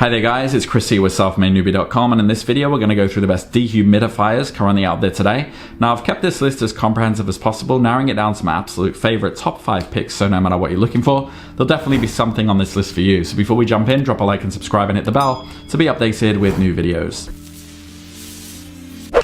Hi there guys, it's Chris here with selfmadenewbie.com, and in this video we're going to go through the best dehumidifiers currently out there today. Now I've kept this list as comprehensive as possible, narrowing it down to my absolute favorite top 5 picks, so no matter what you're looking for, there'll definitely be something on this list for you. So before we jump in, drop a like and subscribe and hit the bell to be updated with new videos.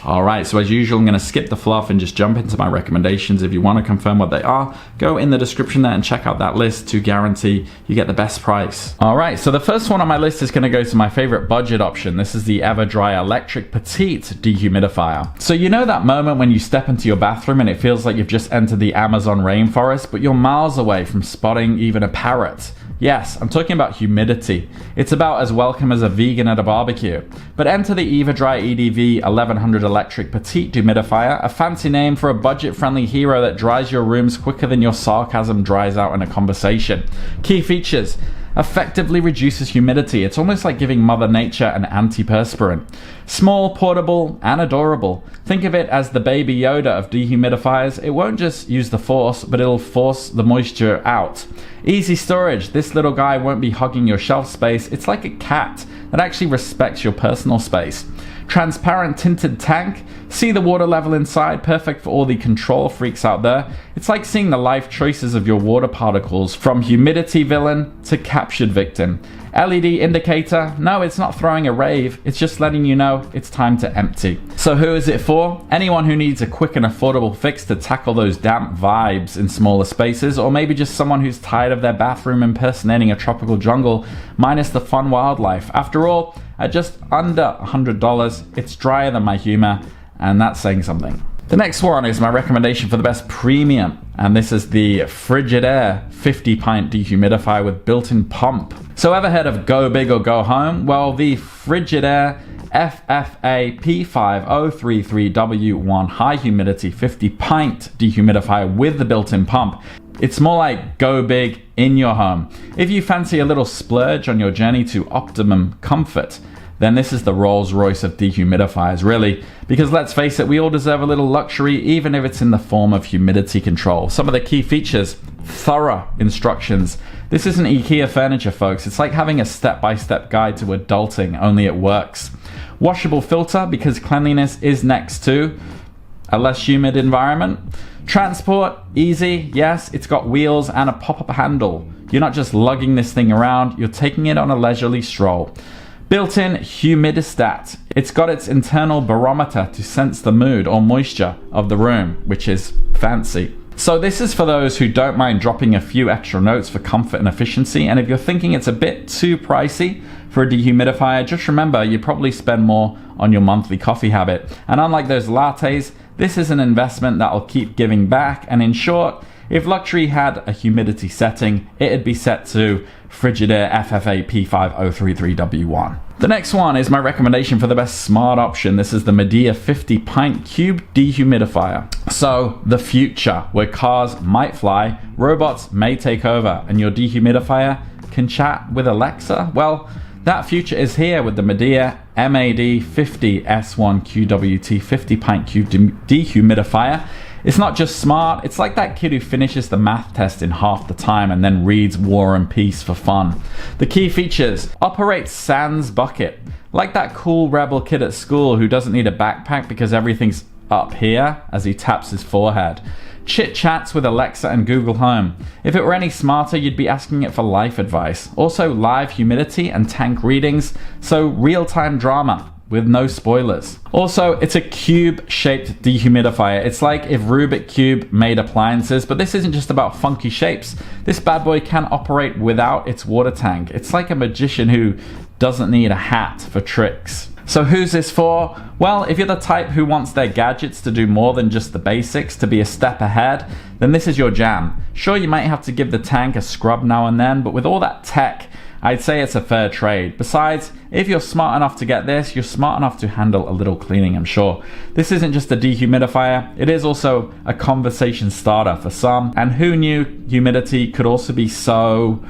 Alright, so as usual, I'm going to skip the fluff and just jump into my recommendations. If you want to confirm what they are, go in the description there and check out that list to guarantee you get the best price. Alright, so the first one on my list is going to go to my favorite budget option. This is the EverDry Electric Petite Dehumidifier. So you know that moment when you step into your bathroom and it feels like you've just entered the Amazon rainforest, but you're miles away from spotting even a parrot? Yes, I'm talking about humidity. It's about as welcome as a vegan at a barbecue. But enter the EverDry EDV 1100 Electric Petite Dehumidifier, a fancy name for a budget-friendly hero that dries your rooms quicker than your sarcasm dries out in a conversation. Key features: effectively reduces humidity. It's almost like giving Mother Nature an antiperspirant. Small, portable, and adorable. Think of it as the baby Yoda of dehumidifiers. It won't just use the force, but it'll force the moisture out. Easy storage. This little guy won't be hogging your shelf space. It's like a cat that actually respects your personal space. Transparent tinted tank. See the water level inside, perfect for all the control freaks out there. It's like seeing the life choices of your water particles, from humidity villain to captured victim. LED indicator. No, it's not throwing a rave, it's just letting you know it's time to empty. So who is it for? Anyone who needs a quick and affordable fix to tackle those damp vibes in smaller spaces, or maybe just someone who's tired of their bathroom impersonating a tropical jungle minus the fun wildlife. After all, at just under $100, it's drier than my humor, and that's saying something. The next one is my recommendation for the best premium, and this is the Frigidaire 50 pint dehumidifier with built-in pump. So ever heard of go big or go home? Well, the Frigidaire FFA P5033W1 high humidity 50 pint dehumidifier with the built-in pump. It's more like go big in your home. If you fancy a little splurge on your journey to optimum comfort, then this is the Rolls Royce of dehumidifiers, really. Because let's face it, we all deserve a little luxury, even if it's in the form of humidity control. Some of the key features: thorough instructions. This isn't IKEA furniture, folks. It's like having a step-by-step guide to adulting, only it works. Washable filter, because cleanliness is next to a less humid environment. Transport, easy. Yes, it's got wheels and a pop-up handle. You're not just lugging this thing around, you're taking it on a leisurely stroll. Built-in humidistat. It's got its internal barometer to sense the mood or moisture of the room, which is fancy. So this is for those who don't mind dropping a few extra notes for comfort and efficiency, and if you're thinking it's a bit too pricey for a dehumidifier, just remember you probably spend more on your monthly coffee habit. And unlike those lattes, this is an investment that'll keep giving back, and in short, if luxury had a humidity setting, it'd be set to Frigidaire FFA P5033W1. The next one is my recommendation for the best smart option. This is the Midea 50 pint cube dehumidifier. So the future, where cars might fly, robots may take over, and your dehumidifier can chat with Alexa. Well, that future is here with the Midea MAD 50 S1 QWT 50 pint cube dehumidifier. It's not just smart, it's like that kid who finishes the math test in half the time and then reads War and Peace for fun. The key features: operates sans bucket, like that cool rebel kid at school who doesn't need a backpack because everything's up here as he taps his forehead. Chit chats with Alexa and Google Home. If it were any smarter, you'd be asking it for life advice. Also live humidity and tank readings, so real-time drama with no spoilers. Also, it's a cube-shaped dehumidifier. It's like if Rubik Cube made appliances, but this isn't just about funky shapes. This bad boy can operate without its water tank. It's like a magician who doesn't need a hat for tricks. So who's this for? Well, if you're the type who wants their gadgets to do more than just the basics, to be a step ahead, then this is your jam. Sure, you might have to give the tank a scrub now and then, but with all that tech, I'd say it's a fair trade. Besides, if you're smart enough to get this, you're smart enough to handle a little cleaning, I'm sure. This isn't just a dehumidifier, it is also a conversation starter for some. And who knew humidity could also be so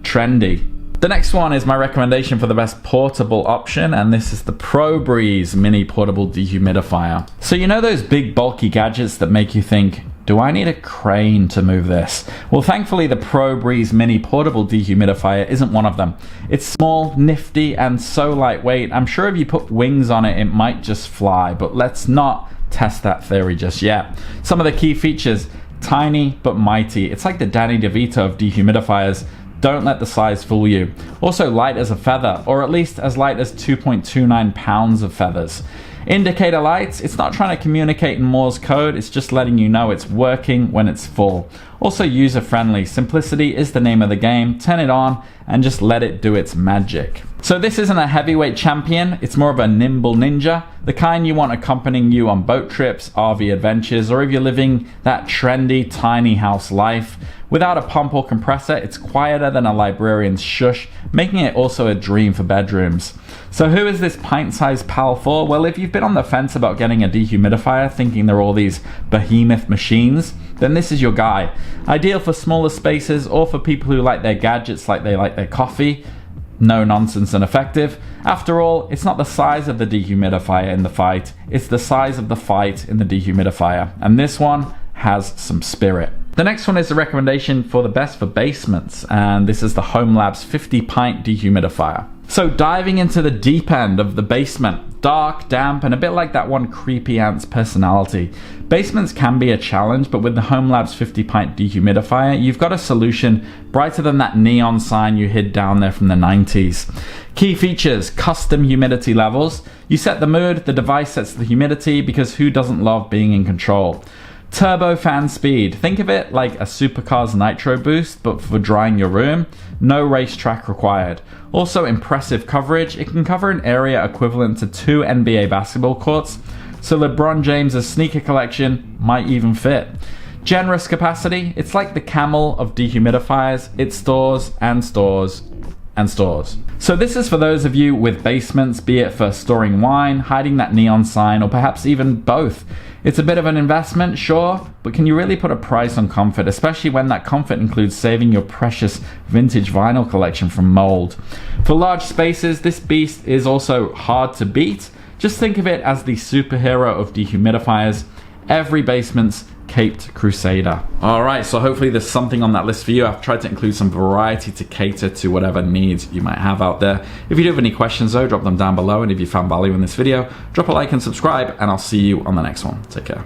trendy? The next one is my recommendation for the best portable option, and this is the ProBreeze mini portable dehumidifier. So you know those big bulky gadgets that make you think, Do I need a crane to move this? Well, thankfully the Pro Breeze Mini Portable Dehumidifier isn't one of them. It's small, nifty, and so lightweight. I'm sure if you put wings on it, it might just fly, but let's not test that theory just yet. Some of the key features: tiny but mighty. It's like the Danny DeVito of dehumidifiers. Don't let the size fool you. Also light as a feather, or at least as light as 2.29 pounds of feathers. Indicator lights, it's not trying to communicate in Morse code, it's just letting you know it's working when it's full. Also user friendly. Simplicity is the name of the game. Turn it on and just let it do its magic. So this isn't a heavyweight champion, it's more of a nimble ninja, the kind you want accompanying you on boat trips, RV adventures, or if you're living that trendy tiny house life. Without a pump or compressor, it's quieter than a librarian's shush, making it also a dream for bedrooms. So who is this pint-sized pal for? Well, if you've been on the fence about getting a dehumidifier, thinking they're all these behemoth machines, then this is your guy. Ideal for smaller spaces or for people who like their gadgets like they like their coffee. No nonsense and effective. After all, it's not the size of the dehumidifier in the fight, it's the size of the fight in the dehumidifier. And this one has some spirit. The next one is a recommendation for the best for basements, and this is the HomeLabs 50 pint dehumidifier. So diving into the deep end of the basement, dark, damp, and a bit like that one creepy ant's personality. Basements can be a challenge, but with the HomeLabs 50 pint dehumidifier, you've got a solution brighter than that neon sign you hid down there from the 90s. Key features: custom humidity levels. You set the mood, the device sets the humidity, because who doesn't love being in control? Turbo fan speed. Think of it like a supercar's nitro boost, but for drying your room. No racetrack required. Also impressive coverage. It can cover an area equivalent to 2 NBA basketball courts, so LeBron James's sneaker collection might even fit. Generous capacity. It's like the Camel of dehumidifiers. It stores and stores and stores. So this is for those of you with basements, be it for storing wine, hiding that neon sign, or perhaps even both. It's a bit of an investment, sure, but can you really put a price on comfort, especially when that comfort includes saving your precious vintage vinyl collection from mold? For large spaces, this beast is also hard to beat. Just think of it as the superhero of dehumidifiers, every basement's caped crusader. Alright, so hopefully there's something on that list for you. I've tried to include some variety to cater to whatever needs you might have out there. If you do have any questions though, drop them down below, and if you found value in this video, drop a like and subscribe, and I'll see you on the next one. Take care.